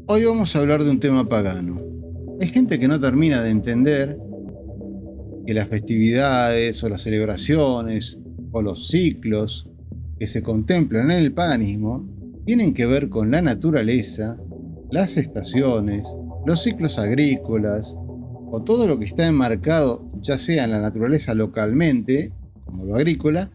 Hoy vamos a hablar de un tema pagano. Hay gente que no termina de entender que las festividades o las celebraciones o los ciclos que se contemplan en el paganismo tienen que ver con la naturaleza, las estaciones, los ciclos agrícolas o todo lo que está enmarcado ya sea en la naturaleza localmente, como lo agrícola,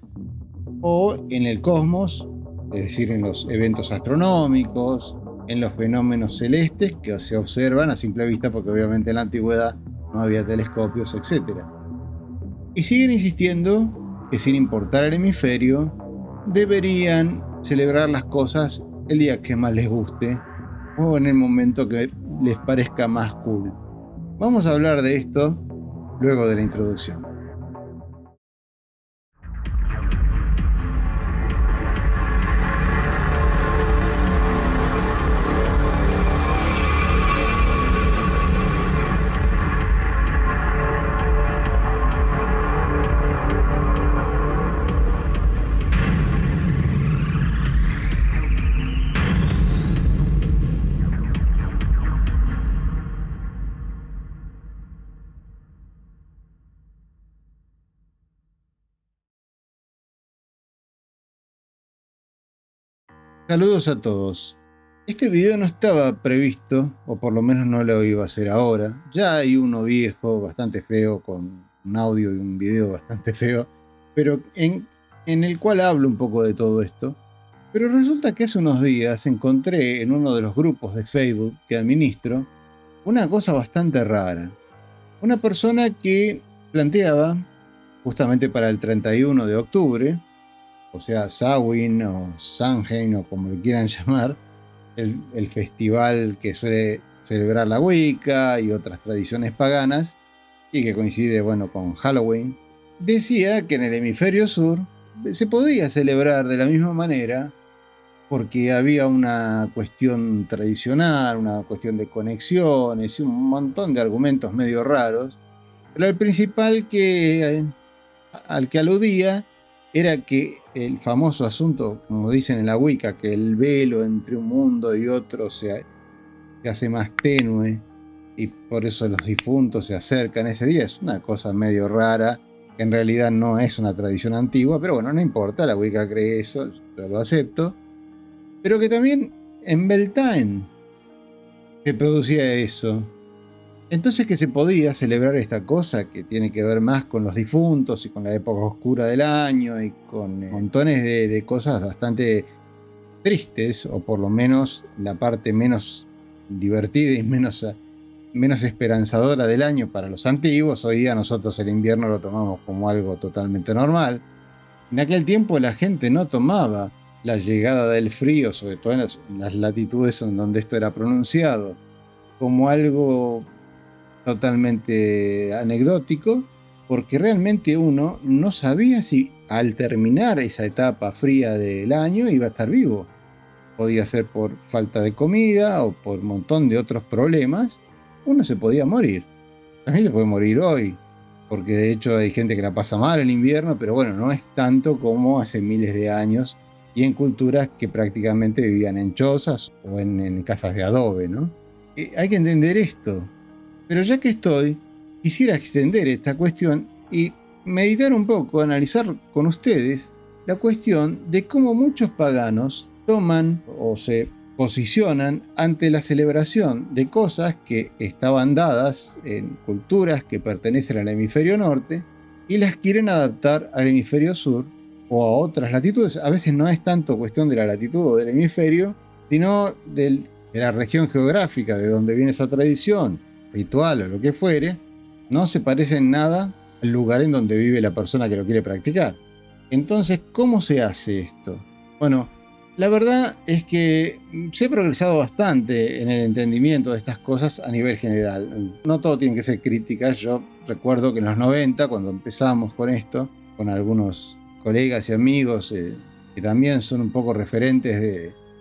o en el cosmos, es decir, en los eventos astronómicos, en los fenómenos celestes que se observan a simple vista porque obviamente en la antigüedad no había telescopios, etc. Y siguen insistiendo que sin importar el hemisferio, deberían celebrar las cosas el día que más les guste o en el momento que les parezca más cool. Vamos a hablar de esto luego de la introducción. Saludos a todos. Este video no estaba previsto, o por lo menos no lo iba a hacer ahora. Ya hay uno viejo, bastante feo, con un audio y un video bastante feo, pero en el cual hablo un poco de todo esto. Pero resulta que hace unos días encontré en uno de los grupos de Facebook que administro una cosa bastante rara. Una persona que planteaba, justamente para el 31 de octubre, o sea, Samhain o Samhain o como le quieran llamar, el festival que suele celebrar la Wicca y otras tradiciones paganas y que coincide, bueno, con Halloween, decía que en el hemisferio sur se podía celebrar de la misma manera porque había una cuestión tradicional, una cuestión de conexiones y un montón de argumentos medio raros, pero el principal al que aludía era que el famoso asunto, como dicen en la Wicca, que el velo entre un mundo y otro se hace más tenue y por eso los difuntos se acercan ese día. Es una cosa medio rara, que en realidad no es una tradición antigua, pero bueno, no importa, la Wicca cree eso, yo lo acepto. Pero que también en Beltane se producía eso. Entonces que se podía celebrar esta cosa que tiene que ver más con los difuntos y con la época oscura del año y con montones de cosas bastante tristes, o por lo menos la parte menos divertida y menos esperanzadora del año para los antiguos. Hoy día nosotros el invierno lo tomamos como algo totalmente normal. En aquel tiempo la gente no tomaba la llegada del frío, sobre todo en las latitudes en donde esto era pronunciado, como algo totalmente anecdótico, porque realmente uno no sabía si al terminar esa etapa fría del año iba a estar vivo. Podía ser por falta de comida o por un montón de otros problemas. Uno se podía morir. También se puede morir hoy, porque de hecho hay gente que la pasa mal en invierno, pero bueno, no es tanto como hace miles de años y en culturas que prácticamente vivían en chozas o en casas de adobe, ¿no? Hay que entender esto. Pero ya que estoy, quisiera extender esta cuestión y meditar un poco, analizar con ustedes la cuestión de cómo muchos paganos toman o se posicionan ante la celebración de cosas que estaban dadas en culturas que pertenecen al hemisferio norte y las quieren adaptar al hemisferio sur o a otras latitudes. A veces no es tanto cuestión de la latitud o del hemisferio, sino de la región geográfica de donde viene esa tradición, ritual o lo que fuere. No se parece en nada al lugar en donde vive la persona que lo quiere practicar. Entonces, ¿cómo se hace esto? Bueno, la verdad es que se ha progresado bastante en el entendimiento de estas cosas a nivel general. No todo tiene que ser crítica. Yo recuerdo que en los 90, cuando empezamos con esto, con algunos colegas y amigos que también son un poco referentes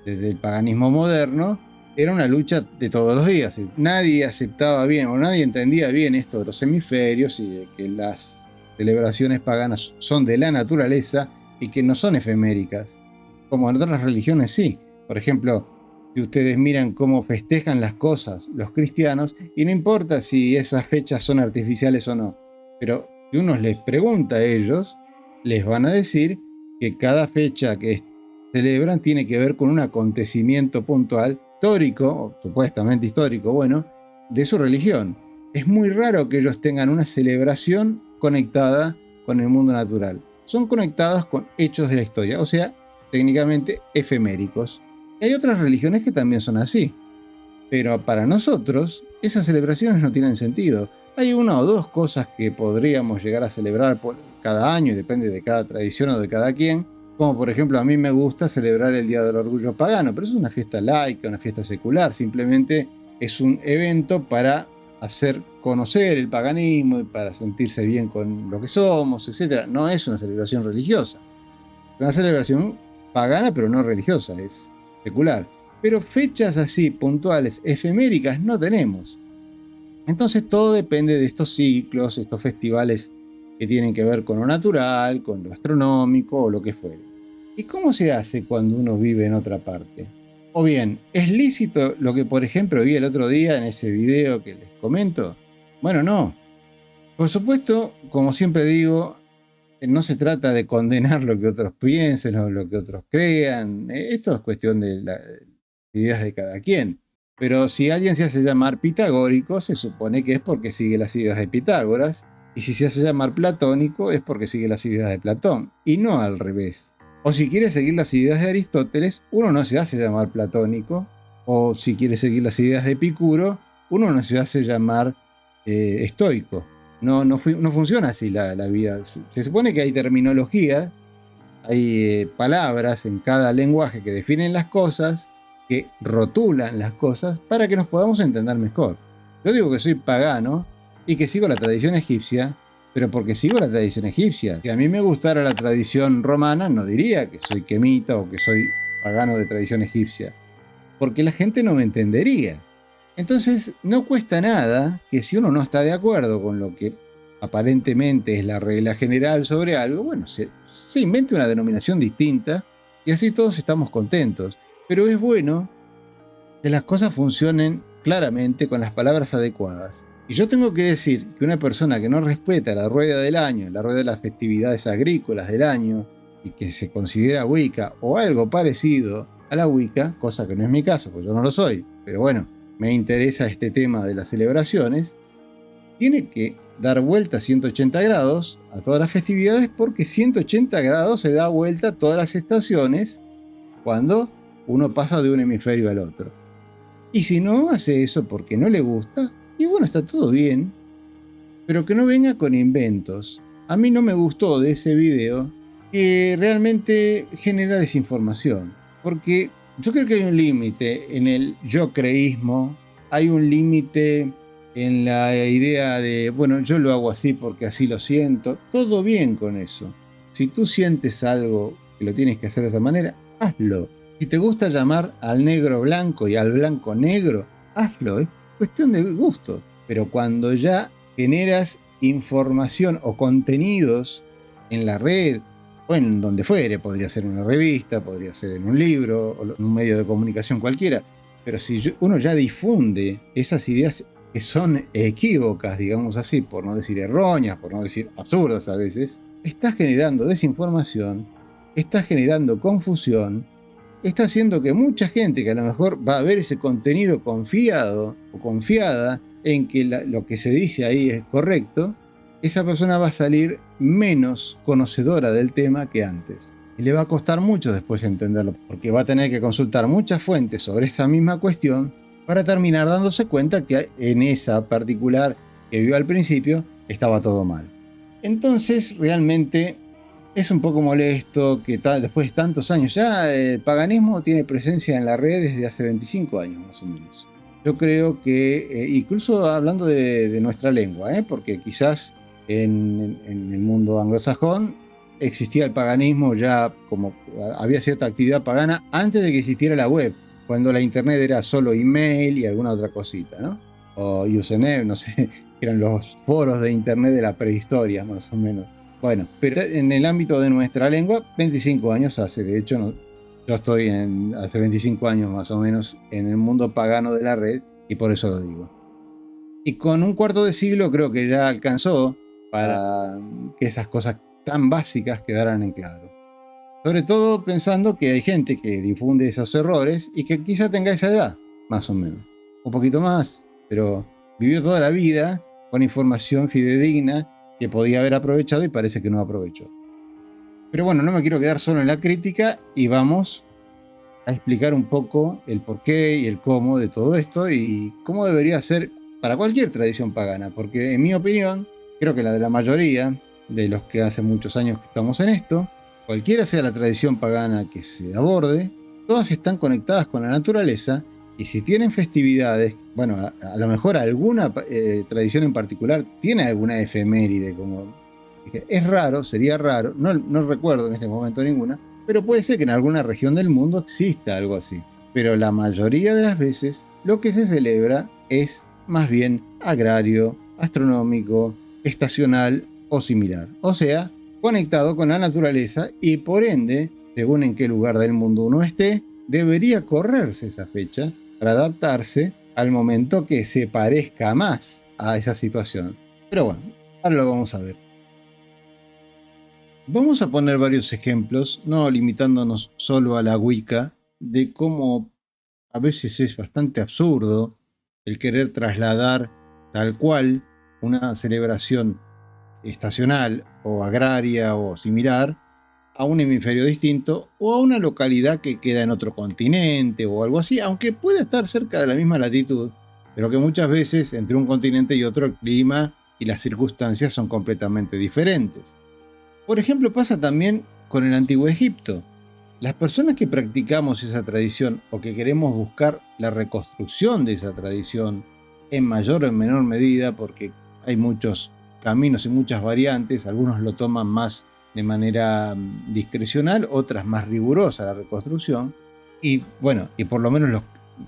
del paganismo moderno, era una lucha de todos los días. Nadie aceptaba bien o nadie entendía bien esto de los hemisferios y de que las celebraciones paganas son de la naturaleza y que no son efeméricas, como en otras religiones sí. Por ejemplo, Si ustedes miran cómo festejan las cosas los cristianos, y no importa si esas fechas son artificiales o no, pero si uno les pregunta a ellos, les van a decir que cada fecha que celebran tiene que ver con un acontecimiento puntual, histórico, o supuestamente histórico, bueno, de su religión. Es muy raro que ellos tengan una celebración conectada con el mundo natural. Son conectados con hechos de la historia, o sea, técnicamente efeméricos. Hay otras religiones que también son así, pero para nosotros esas celebraciones no tienen sentido. Hay una o dos cosas que podríamos llegar a celebrar por cada año, y depende de cada tradición o de cada quien, como por ejemplo a mí me gusta celebrar el Día del Orgullo Pagano, pero es una fiesta laica, una fiesta secular, simplemente es un evento para hacer conocer el paganismo y para sentirse bien con lo que somos, etc. No es una celebración religiosa, es una celebración pagana pero no religiosa, es secular. Pero fechas así puntuales, efeméricas, no tenemos. Entonces todo depende de estos ciclos, estos festivales que tienen que ver con lo natural, con lo astronómico o lo que fuere. ¿Y cómo se hace cuando uno vive en otra parte? O bien, ¿es lícito lo que por ejemplo vi el otro día en ese video que les comento? Bueno, no. Por supuesto, como siempre digo, no se trata de condenar lo que otros piensen o lo que otros crean. Esto es cuestión de las ideas de cada quien. Pero si alguien se hace llamar pitagórico, se supone que es porque sigue las ideas de Pitágoras. Y si se hace llamar platónico, es porque sigue las ideas de Platón. Y no al revés. O si quiere seguir las ideas de Aristóteles, uno no se hace llamar platónico. O si quiere seguir las ideas de Epicuro, uno no se hace llamar estoico. No funciona así la vida. Se supone que hay terminología, hay palabras en cada lenguaje que definen las cosas, que rotulan las cosas para que nos podamos entender mejor. Yo digo que soy pagano y que sigo la tradición egipcia, pero porque sigo la tradición egipcia. Si a mí me gustara la tradición romana, no diría que soy quemita o que soy pagano de tradición egipcia, porque la gente no me entendería. Entonces no cuesta nada que si uno no está de acuerdo con lo que aparentemente es la regla general sobre algo, bueno, se invente una denominación distinta y así todos estamos contentos. Pero es bueno que las cosas funcionen claramente con las palabras adecuadas. Y yo tengo que decir que una persona que no respeta la rueda del año, la rueda de las festividades agrícolas del año, y que se considera Wicca o algo parecido a la Wicca, cosa que no es mi caso, porque yo no lo soy, pero bueno, me interesa este tema de las celebraciones, tiene que dar vuelta 180 grados a todas las festividades, porque 180 grados se da vuelta a todas las estaciones cuando uno pasa de un hemisferio al otro. Y si no hace eso porque no le gusta, y bueno, está todo bien, pero que no venga con inventos. A mí no me gustó de ese video que realmente genera desinformación, porque yo creo que hay un límite en el yo creísmo, hay un límite en la idea de, bueno, yo lo hago así porque así lo siento. Todo bien con eso. Si tú sientes algo que lo tienes que hacer de esa manera, hazlo. Si te gusta llamar al negro blanco y al blanco negro, hazlo. Es cuestión de gusto. Pero cuando ya generas información o contenidos en la red o en donde fuere, podría ser en una revista, podría ser en un libro o en un medio de comunicación cualquiera, pero si uno ya difunde esas ideas que son equívocas, digamos así, por no decir erróneas, por no decir absurdas a veces, está generando desinformación, está generando confusión, está haciendo que mucha gente que a lo mejor va a ver ese contenido confiado o confiada en que lo que se dice ahí es correcto, esa persona va a salir menos conocedora del tema que antes. Y le va a costar mucho después entenderlo, porque va a tener que consultar muchas fuentes sobre esa misma cuestión para terminar dándose cuenta que en esa particular que vio al principio estaba todo mal. Entonces realmente es un poco molesto que después de tantos años, ya el paganismo tiene presencia en la red desde hace 25 años más o menos. Yo creo que, incluso hablando de nuestra lengua, porque quizás en el mundo anglosajón existía el paganismo ya, como había cierta actividad pagana antes de que existiera la web, cuando la internet era solo email y alguna otra cosita, ¿no? O Usenet, no sé, eran los foros de internet de la prehistoria, más o menos. Bueno, pero en el ámbito de nuestra lengua, 25 años hace, de hecho, Yo estoy hace 25 años más o menos en el mundo pagano de la red y por eso lo digo. Y con un cuarto de siglo creo que ya alcanzó para que esas cosas tan básicas quedaran en claro. Sobre todo pensando que hay gente que difunde esos errores y que quizá tenga esa edad, más o menos. Un poquito más, pero vivió toda la vida con información fidedigna que podía haber aprovechado y parece que no aprovechó. Pero bueno, no me quiero quedar solo en la crítica y vamos a explicar un poco el porqué y el cómo de todo esto y cómo debería ser para cualquier tradición pagana, porque en mi opinión, creo que la de la mayoría de los que hace muchos años que estamos en esto, cualquiera sea la tradición pagana que se aborde, todas están conectadas con la naturaleza y si tienen festividades, bueno, a lo mejor alguna tradición en particular tiene alguna efeméride, como dije, es raro, sería raro, no recuerdo en este momento ninguna, pero puede ser que en alguna región del mundo exista algo así. Pero la mayoría de las veces lo que se celebra es más bien agrario, astronómico, estacional o similar. O sea, conectado con la naturaleza y por ende, según en qué lugar del mundo uno esté, debería correrse esa fecha para adaptarse al momento que se parezca más a esa situación. Pero bueno, ahora lo vamos a ver. Vamos a poner varios ejemplos, no limitándonos solo a la Wicca, de cómo a veces es bastante absurdo el querer trasladar tal cual una celebración estacional o agraria o similar a un hemisferio distinto o a una localidad que queda en otro continente o algo así, aunque pueda estar cerca de la misma latitud, pero que muchas veces entre un continente y otro el clima y las circunstancias son completamente diferentes. Por ejemplo, pasa también con el Antiguo Egipto. Las personas que practicamos esa tradición o que queremos buscar la reconstrucción de esa tradición en mayor o en menor medida, porque hay muchos caminos y muchas variantes, algunos lo toman más de manera discrecional, otras más rigurosa la reconstrucción, y bueno, y por lo menos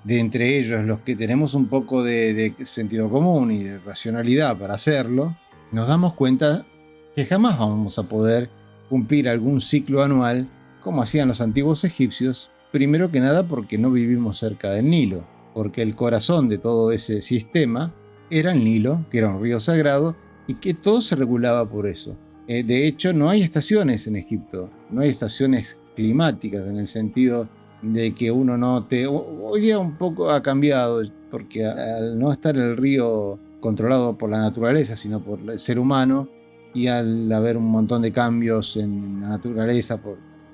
de entre ellos los que tenemos un poco de sentido común y de racionalidad para hacerlo, nos damos cuenta que jamás vamos a poder cumplir algún ciclo anual como hacían los antiguos egipcios, primero que nada porque no vivimos cerca del Nilo, porque el corazón de todo ese sistema era el Nilo, que era un río sagrado, y que todo se regulaba por eso. De hecho, no hay estaciones en Egipto, no hay estaciones climáticas en el sentido de que uno note. Hoy día un poco ha cambiado, porque al no estar el río controlado por la naturaleza, sino por el ser humano, y al haber un montón de cambios en la naturaleza,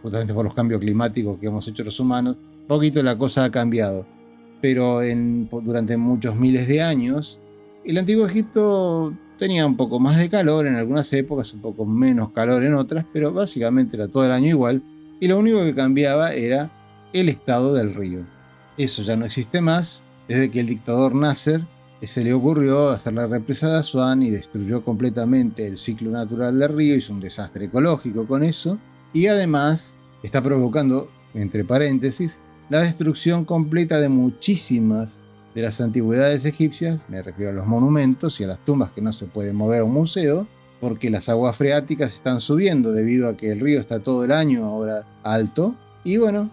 justamente por los cambios climáticos que hemos hecho los humanos, poquito la cosa ha cambiado. Pero durante muchos miles de años, el Antiguo Egipto tenía un poco más de calor en algunas épocas, un poco menos calor en otras, pero básicamente era todo el año igual, y lo único que cambiaba era el estado del río. Eso ya no existe más desde que el dictador Nasser se le ocurrió hacer la represa de Asuán y destruyó completamente el ciclo natural del río, hizo un desastre ecológico con eso, y además está provocando, entre paréntesis, la destrucción completa de muchísimas de las antigüedades egipcias, me refiero a los monumentos y a las tumbas que no se pueden mover a un museo, porque las aguas freáticas están subiendo debido a que el río está todo el año ahora alto, y bueno,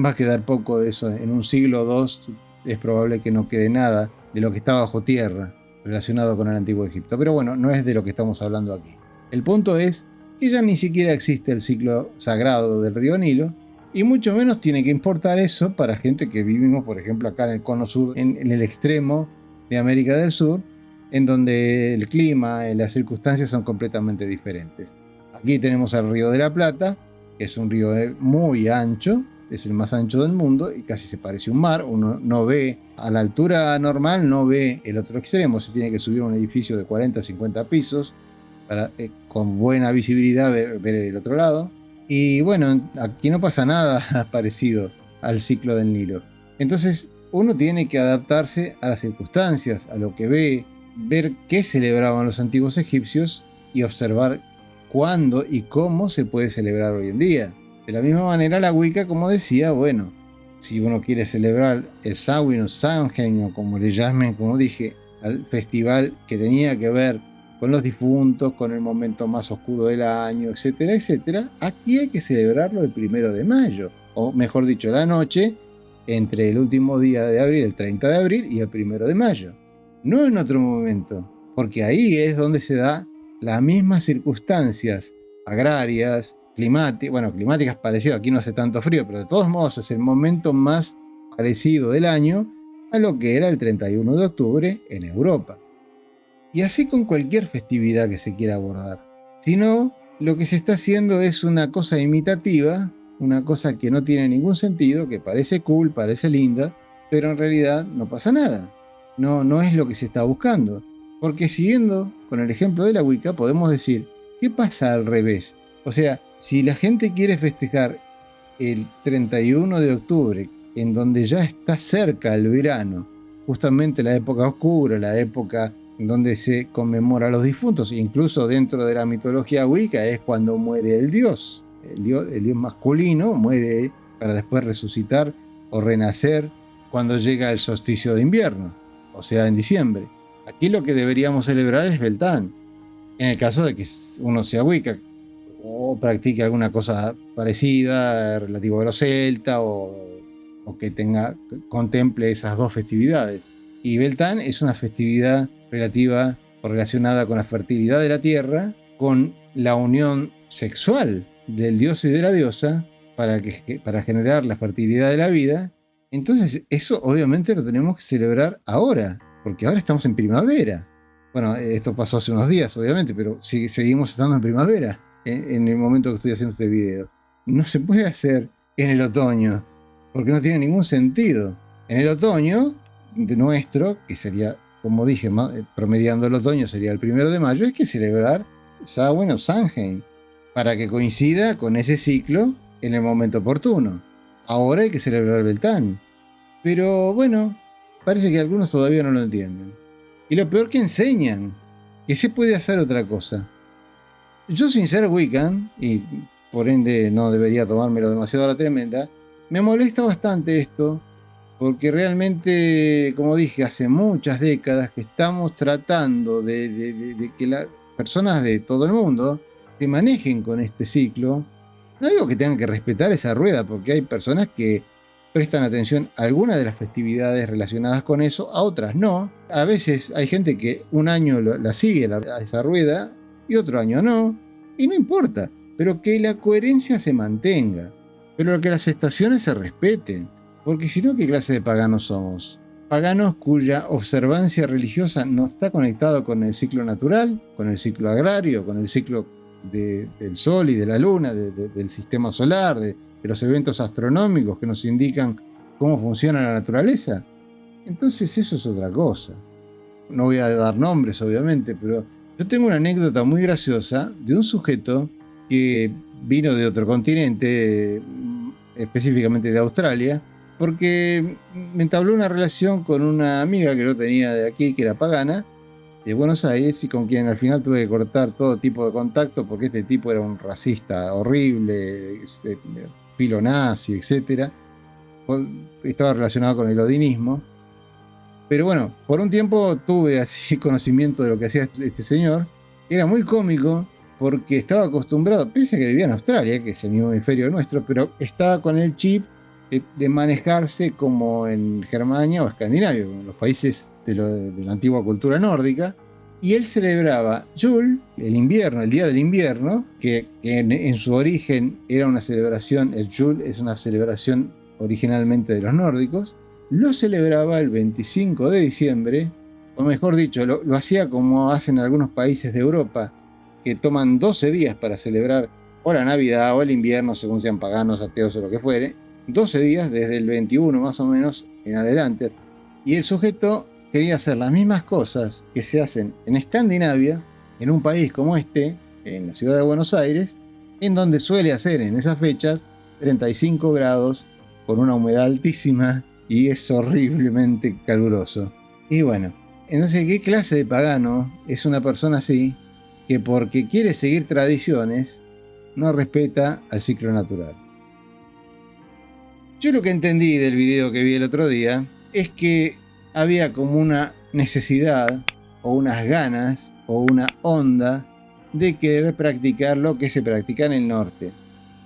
va a quedar poco de eso. En un siglo o dos es probable que no quede nada de lo que está bajo tierra relacionado con el Antiguo Egipto. Pero bueno, no es de lo que estamos hablando aquí. El punto es que ya ni siquiera existe el ciclo sagrado del río Nilo, y mucho menos tiene que importar eso para gente que vivimos, por ejemplo, acá en el cono sur, en el extremo de América del Sur, en donde el clima y las circunstancias son completamente diferentes. Aquí tenemos el Río de la Plata, que es un río muy ancho, es el más ancho del mundo y casi se parece a un mar. Uno no ve, a la altura normal no ve el otro extremo, se tiene que subir a un edificio de 40, 50 pisos para con buena visibilidad ver el otro lado. Y bueno, aquí no pasa nada parecido al ciclo del Nilo. Entonces uno tiene que adaptarse a las circunstancias, a lo que ve, ver qué celebraban los antiguos egipcios y observar cuándo y cómo se puede celebrar hoy en día. De la misma manera la Wicca, como decía, bueno, si uno quiere celebrar el Samhain o Samhain, o como le llamen, como dije, al festival que tenía que ver con los difuntos, con el momento más oscuro del año, etcétera, etcétera, aquí hay que celebrarlo el 1 de mayo, o mejor dicho, la noche, entre el último día de abril, el 30 de abril, y el 1 de mayo. No en otro momento, porque ahí es donde se da las mismas circunstancias agrarias, climáticas parecidas. Aquí no hace tanto frío, pero de todos modos es el momento más parecido del año a lo que era el 31 de octubre en Europa. Y así con cualquier festividad que se quiera abordar. Si no, lo que se está haciendo es una cosa imitativa, una cosa que no tiene ningún sentido, que parece cool, parece linda, pero en realidad no pasa nada. No es lo que se está buscando. Porque siguiendo con el ejemplo de la Wicca, podemos decir, ¿qué pasa al revés? O sea, si la gente quiere festejar el 31 de octubre, en donde ya está cerca el verano, justamente la época oscura, la época en donde se conmemora a los difuntos, incluso dentro de la mitología Wicca es cuando muere el dios masculino, muere para después resucitar o renacer cuando llega el solsticio de invierno, o sea, en diciembre. Aquí lo que deberíamos celebrar es Beltane, en el caso de que uno sea Wicca o practique alguna cosa parecida relativo a los celtas o que contemple esas dos festividades. Y Beltane es una festividad relativa o relacionada con la fertilidad de la tierra, con la unión sexual del dios y de la diosa para generar la fertilidad de la vida. Entonces eso obviamente lo tenemos que celebrar ahora, porque ahora estamos en primavera. Bueno, esto pasó hace unos días obviamente, pero seguimos estando en primavera en el momento que estoy haciendo este video. No se puede hacer en el otoño, porque no tiene ningún sentido. En el otoño de nuestro, que sería, como dije, promediando el otoño sería el 1 de mayo, hay que celebrar Samhain o Samhain, para que coincida con ese ciclo en el momento oportuno. Ahora hay que celebrar Beltane. Pero bueno, parece que algunos todavía no lo entienden. Y lo peor que enseñan, que se puede hacer otra cosa. Yo sin ser Wiccan, y por ende no debería tomármelo demasiado a la tremenda, me molesta bastante esto, porque realmente, como dije, hace muchas décadas que estamos tratando de que las personas de todo el mundo se manejen con este ciclo. No digo que tengan que respetar esa rueda, porque hay personas que prestan atención a algunas de las festividades relacionadas con eso, a otras no. A veces hay gente que un año la sigue a esa rueda y otro año no, y no importa, pero que la coherencia se mantenga, pero que las estaciones se respeten, porque si no, ¿qué clase de paganos somos? Paganos cuya observancia religiosa no está conectado con el ciclo natural, con el ciclo agrario, con el ciclo del sol y de la luna, del sistema solar, de los eventos astronómicos que nos indican cómo funciona la naturaleza. Entonces eso es otra cosa. No voy a dar nombres, obviamente, pero yo tengo una anécdota muy graciosa de un sujeto que vino de otro continente, específicamente de Australia, porque me entabló una relación con una amiga que yo tenía de aquí, que era pagana, de Buenos Aires, y con quien al final tuve que cortar todo tipo de contacto porque este tipo era un racista horrible, filonazi, etc. Estaba relacionado con el odinismo. Pero bueno, por un tiempo tuve así conocimiento de lo que hacía este señor. Era muy cómico porque estaba acostumbrado, pese a que vivía en Australia, que es el mismo hemisferio nuestro, pero estaba con el chip de manejarse como en Germania o Escandinavia, como en los países de la antigua cultura nórdica. Y él celebraba Yule, el invierno, el día del invierno, que en su origen era una celebración, el Yule es una celebración originalmente de los nórdicos. Lo celebraba el 25 de diciembre, o mejor dicho, lo hacía como hacen algunos países de Europa, que toman 12 días para celebrar o la Navidad o el invierno, según sean paganos, ateos o lo que fuere. 12 días desde el 21 más o menos en adelante. Y el sujeto quería hacer las mismas cosas que se hacen en Escandinavia, en un país como este, en la ciudad de Buenos Aires, en donde suele hacer en esas fechas 35 grados con una humedad altísima y es horriblemente caluroso. Y bueno, entonces, ¿qué clase de pagano es una persona así que porque quiere seguir tradiciones no respeta al ciclo natural? Yo lo que entendí del video que vi el otro día es que había como una necesidad o unas ganas o una onda de querer practicar lo que se practica en el norte.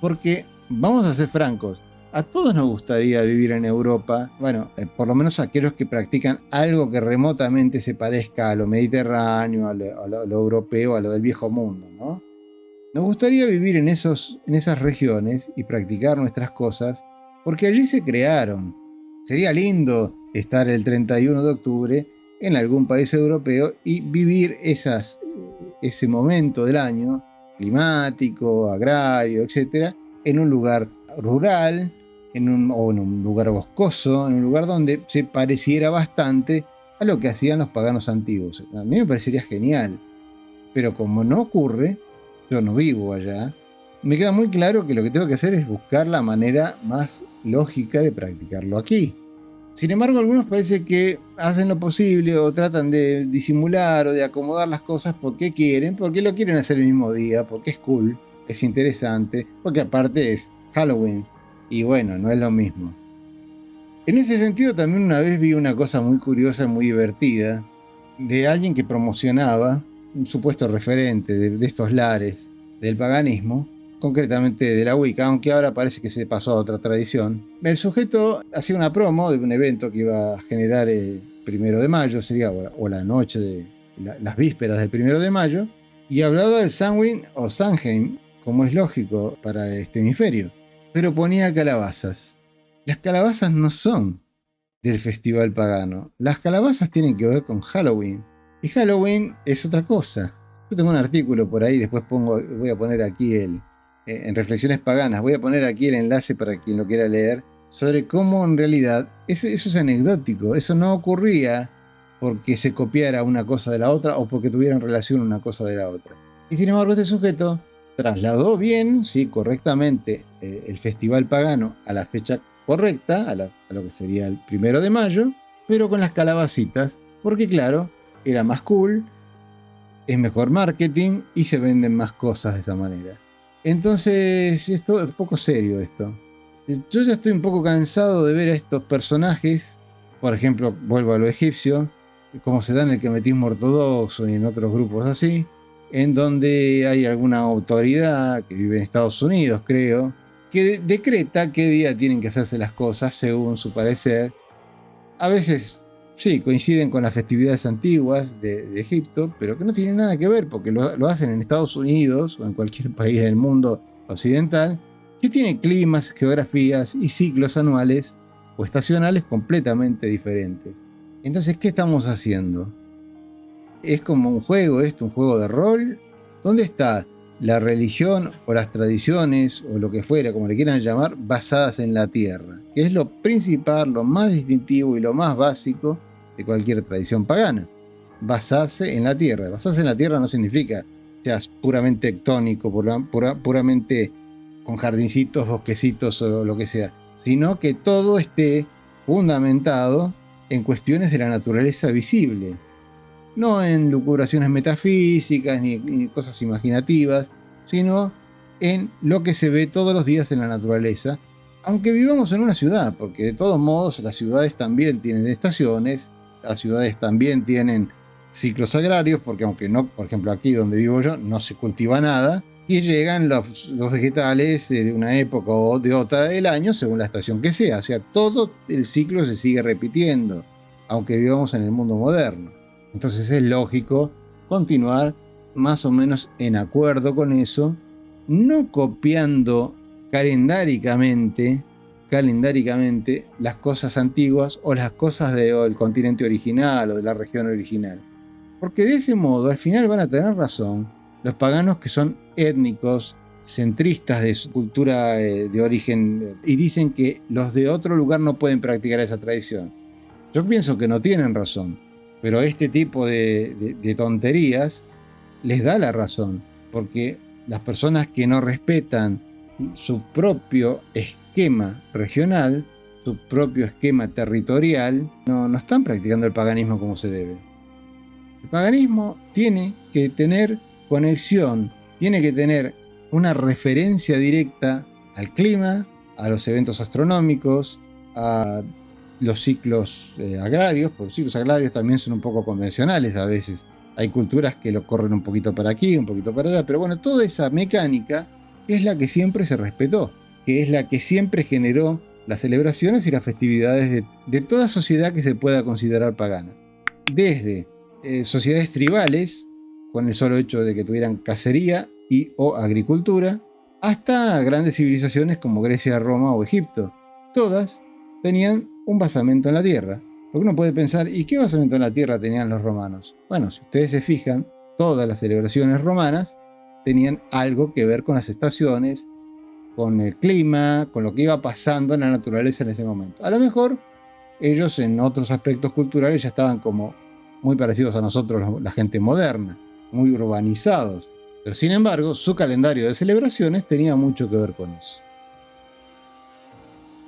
Porque, vamos a ser francos, A todos nos gustaría vivir en Europa, bueno, por lo menos aquellos que practican algo que remotamente se parezca a lo mediterráneo, a lo europeo, a lo del viejo mundo, ¿no? Nos gustaría vivir en esas regiones y practicar nuestras cosas porque allí se crearon. Sería lindo estar el 31 de octubre en algún país europeo y vivir ese momento del año, climático, agrario, etc., en un lugar rural, o en un lugar boscoso, en un lugar donde se pareciera bastante a lo que hacían los paganos antiguos. A mí me parecería genial, pero como no ocurre, yo no vivo allá, me queda muy claro que lo que tengo que hacer es buscar la manera más lógica de practicarlo aquí. Sin embargo, algunos parece que hacen lo posible o tratan de disimular o de acomodar las cosas porque quieren, porque lo quieren hacer el mismo día, porque es cool, es interesante, porque aparte es Halloween. Y bueno, no es lo mismo. En ese sentido, también una vez vi una cosa muy curiosa, muy divertida, de alguien que promocionaba un supuesto referente de estos lares del paganismo, concretamente de la Wicca, aunque ahora parece que se pasó a otra tradición. El sujeto hacía una promo de un evento que iba a generar el 1 de mayo, sería, o la noche de las vísperas del 1 de mayo, y hablaba del Samhain o Samhain, como es lógico para este hemisferio, pero ponía calabazas. Las calabazas no son del festival pagano. Las calabazas tienen que ver con Halloween. Y Halloween es otra cosa. Yo tengo un artículo por ahí, después voy a poner aquí en Reflexiones Paganas, voy a poner aquí el enlace para quien lo quiera leer, sobre cómo en realidad eso es anecdótico. Eso no ocurría porque se copiara una cosa de la otra o porque tuvieran relación una cosa de la otra. Y sin embargo este sujeto trasladó bien, sí, correctamente, el festival pagano a la fecha correcta, a lo que sería el 1 de mayo, pero con las calabacitas, porque claro, era más cool, es mejor marketing y se venden más cosas de esa manera. Entonces, esto es un poco serio esto. Yo ya estoy un poco cansado de ver a estos personajes, por ejemplo, vuelvo a lo egipcio, como se da en el kemetismo ortodoxo y en otros grupos así, en donde hay alguna autoridad que vive en Estados Unidos, creo, que decreta qué día tienen que hacerse las cosas según su parecer. A veces sí, coinciden con las festividades antiguas de Egipto, pero que no tienen nada que ver porque lo hacen en Estados Unidos o en cualquier país del mundo occidental, que tiene climas, geografías y ciclos anuales o estacionales completamente diferentes. Entonces, ¿qué estamos haciendo? ¿Es como un juego esto, un juego de rol? ¿Dónde está la religión o las tradiciones o lo que fuera, como le quieran llamar, basadas en la tierra? Que es lo principal, lo más distintivo y lo más básico de cualquier tradición pagana. Basarse en la tierra. Basarse en la tierra no significa seas puramente tectónico, puramente con jardincitos, bosquecitos o lo que sea, sino que todo esté fundamentado en cuestiones de la naturaleza visible. No en lucubraciones metafísicas ni cosas imaginativas, sino en lo que se ve todos los días en la naturaleza, aunque vivamos en una ciudad, porque de todos modos las ciudades también tienen estaciones, las ciudades también tienen ciclos agrarios, porque aunque no, por ejemplo aquí donde vivo yo, no se cultiva nada, y llegan los vegetales de una época o de otra del año según la estación que sea, o sea, todo el ciclo se sigue repitiendo, aunque vivamos en el mundo moderno. Entonces es lógico continuar más o menos en acuerdo con eso, no copiando calendáricamente las cosas antiguas o las cosas del continente original o de la región original. Porque de ese modo al final van a tener razón los paganos que son étnicos, centristas de su cultura de origen y dicen que los de otro lugar no pueden practicar esa tradición. Yo pienso que no tienen razón. Pero este tipo de tonterías les da la razón, porque las personas que no respetan su propio esquema regional, su propio esquema territorial, no están practicando el paganismo como se debe. El paganismo tiene que tener conexión, tiene que tener una referencia directa al clima, a los eventos astronómicos, a los ciclos agrarios, porque los ciclos agrarios también son un poco convencionales a veces. Hay culturas que lo corren un poquito para aquí, un poquito para allá, pero bueno, toda esa mecánica es la que siempre se respetó. que es la que siempre generó las celebraciones y las festividades de toda sociedad que se pueda considerar pagana. Desde sociedades tribales, con el solo hecho de que tuvieran cacería y o agricultura, hasta grandes civilizaciones como Grecia, Roma o Egipto. Todas tenían un basamento en la tierra. Porque uno puede pensar, ¿y qué basamento en la tierra tenían los romanos? Bueno, si ustedes se fijan, todas las celebraciones romanas tenían algo que ver con las estaciones, con el clima, con lo que iba pasando en la naturaleza en ese momento. A lo mejor ellos en otros aspectos culturales ya estaban como muy parecidos a nosotros, la gente moderna, muy urbanizados. Pero sin embargo, su calendario de celebraciones tenía mucho que ver con eso.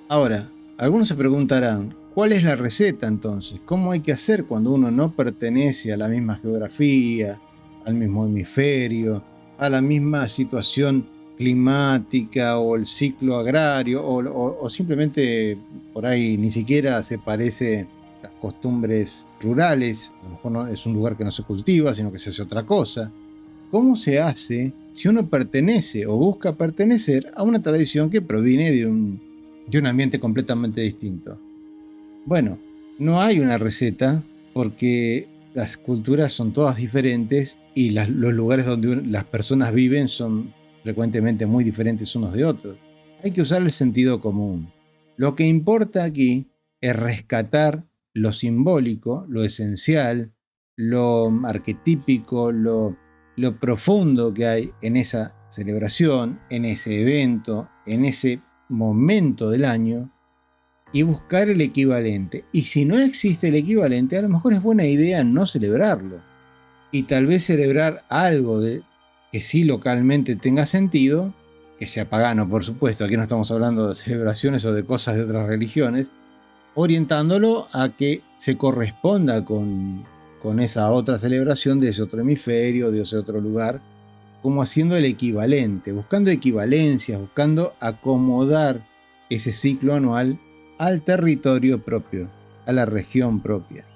Ahora, algunos se preguntarán, ¿cuál es la receta entonces? ¿Cómo hay que hacer cuando uno no pertenece a la misma geografía, al mismo hemisferio, a la misma situación climática o el ciclo agrario o simplemente por ahí ni siquiera se parece las costumbres rurales? A lo mejor no es un lugar que no se cultiva, sino que se hace otra cosa. ¿Cómo se hace si uno pertenece o busca pertenecer a una tradición que proviene de un ambiente completamente distinto? Bueno, no hay una receta porque las culturas son todas diferentes y los lugares donde las personas viven son frecuentemente muy diferentes unos de otros. Hay que usar el sentido común. Lo que importa aquí es rescatar lo simbólico, lo esencial, lo arquetípico, lo profundo que hay en esa celebración, en ese evento, en ese momento del año, y buscar el equivalente. Y si no existe el equivalente, a lo mejor es buena idea no celebrarlo. Y tal vez celebrar algo que sí localmente tenga sentido, que sea pagano, por supuesto. Aquí no estamos hablando de celebraciones o de cosas de otras religiones, orientándolo a que se corresponda con esa otra celebración de ese otro hemisferio, de ese otro lugar, como haciendo el equivalente, buscando equivalencias, buscando acomodar ese ciclo anual al territorio propio, a la región propia.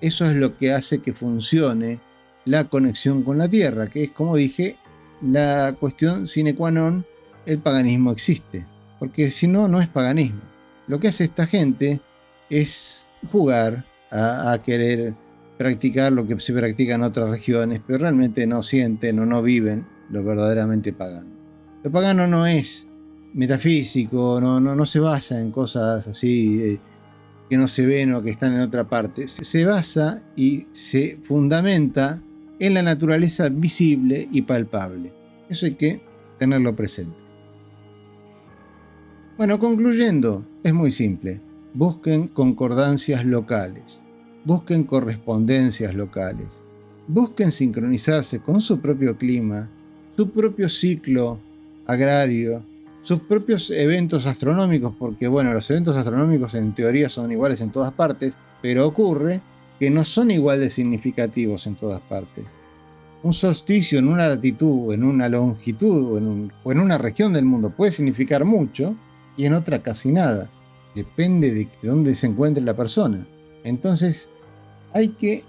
Eso es lo que hace que funcione la conexión con la tierra, que es, como dije, la cuestión sine qua non. El paganismo existe, porque si no, no es paganismo. Lo que hace esta gente es jugar a querer practicar lo que se practica en otras regiones, pero realmente no sienten o no viven lo verdaderamente pagano. Lo pagano no es metafísico, no se basa en cosas así que no se ven o que están en otra parte. Se basa y se fundamenta en la naturaleza visible y palpable. Eso hay que tenerlo presente. Bueno, concluyendo, es muy simple. Busquen concordancias locales, busquen correspondencias locales, busquen sincronizarse con su propio clima, su propio ciclo agrario, sus propios eventos astronómicos, porque bueno, los eventos astronómicos en teoría son iguales en todas partes, pero ocurre que no son igual de significativos en todas partes. Un solsticio en una latitud, en una longitud o en una región del mundo puede significar mucho y en otra casi nada. Depende de dónde se encuentre la persona. Entonces hay que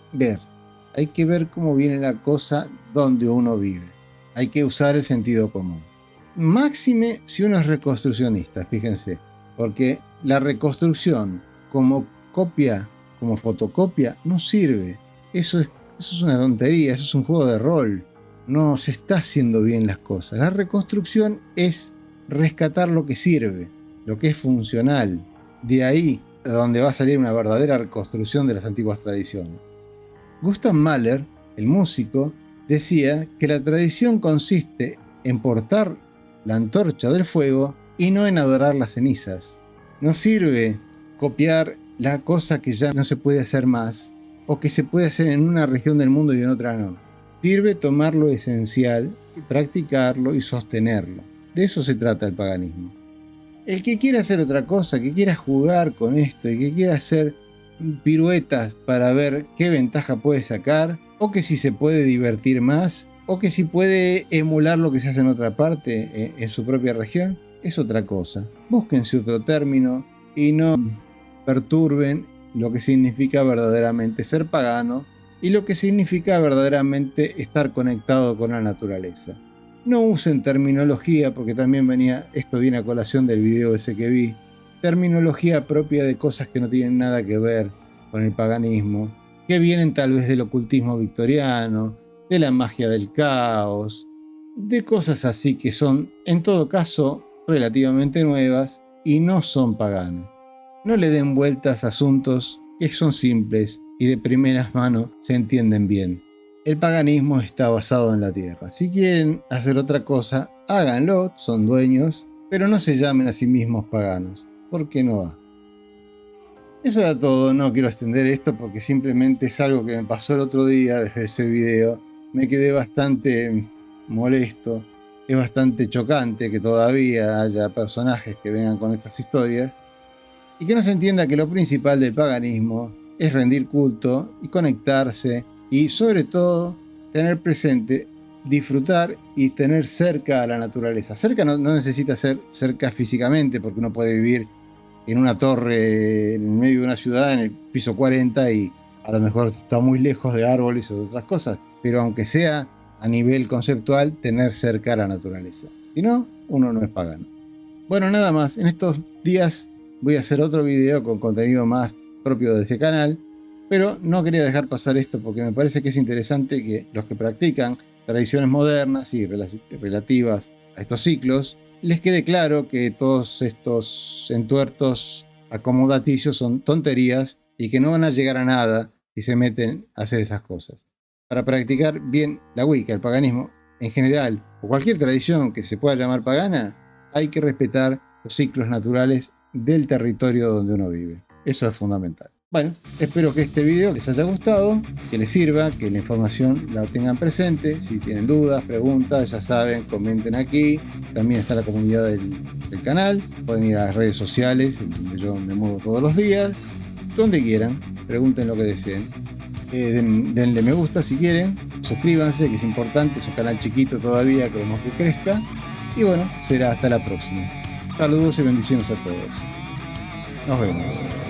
ver cómo viene la cosa donde uno vive. Hay que usar el sentido común. Máxime si uno es reconstruccionista, fíjense, porque la reconstrucción como copia, como fotocopia, no sirve. Eso es una tontería, eso es un juego de rol. No se está haciendo bien las cosas. La reconstrucción es rescatar lo que sirve, lo que es funcional. De ahí es donde va a salir una verdadera reconstrucción de las antiguas tradiciones. Gustav Mahler, el músico, decía que la tradición consiste en portar la antorcha del fuego y no en adorar las cenizas. No sirve copiar la cosa que ya no se puede hacer más o que se puede hacer en una región del mundo y en otra no. Sirve tomar lo esencial, practicarlo y sostenerlo. De eso se trata el paganismo. El que quiera hacer otra cosa, que quiera jugar con esto y que quiera hacer piruetas para ver qué ventaja puede sacar, o que si se puede divertir más, o que si puede emular lo que se hace en otra parte, en su propia región, es otra cosa. Búsquense otro término y no perturben lo que significa verdaderamente ser pagano y lo que significa verdaderamente estar conectado con la naturaleza. No usen terminología, porque también esto viene a colación del video ese que vi, terminología propia de cosas que no tienen nada que ver con el paganismo, que vienen tal vez del ocultismo victoriano, de la magia del caos, de cosas así que son, en todo caso, relativamente nuevas y no son paganas. No le den vueltas a asuntos que son simples y de primeras manos se entienden bien. El paganismo está basado en la tierra. Si quieren hacer otra cosa, háganlo, son dueños, pero no se llamen a sí mismos paganos, porque no va. Eso era todo, no quiero extender esto porque simplemente es algo que me pasó el otro día desde ese video. Me quedé bastante molesto, es bastante chocante que todavía haya personajes que vengan con estas historias y que no se entienda que lo principal del paganismo es rendir culto y conectarse y sobre todo tener presente, disfrutar y tener cerca a la naturaleza. Cerca no necesita ser cerca físicamente, porque uno puede vivir en una torre en medio de una ciudad en el piso 40 y a lo mejor está muy lejos de árboles o de otras cosas, pero aunque sea a nivel conceptual, tener cerca a la naturaleza. Si no, uno no es pagano. Bueno, nada más. En estos días voy a hacer otro video con contenido más propio de este canal, pero no quería dejar pasar esto porque me parece que es interesante que los que practican tradiciones modernas y relativas a estos ciclos les quede claro que todos estos entuertos acomodaticios son tonterías y que no van a llegar a nada si se meten a hacer esas cosas. Para practicar bien la Wicca, el paganismo en general, o cualquier tradición que se pueda llamar pagana, hay que respetar los ciclos naturales del territorio donde uno vive. Eso es fundamental. Bueno, espero que este video les haya gustado, que les sirva, que la información la tengan presente. Si tienen dudas, preguntas, ya saben, comenten aquí. También está la comunidad del canal. Pueden ir a las redes sociales, donde yo me muevo todos los días. Donde quieran, pregunten lo que deseen. Denle me gusta si quieren. Suscríbanse, que es importante. Es un canal chiquito todavía, queremos que crezca. Y bueno, será hasta la próxima. Saludos y bendiciones a todos. Nos vemos.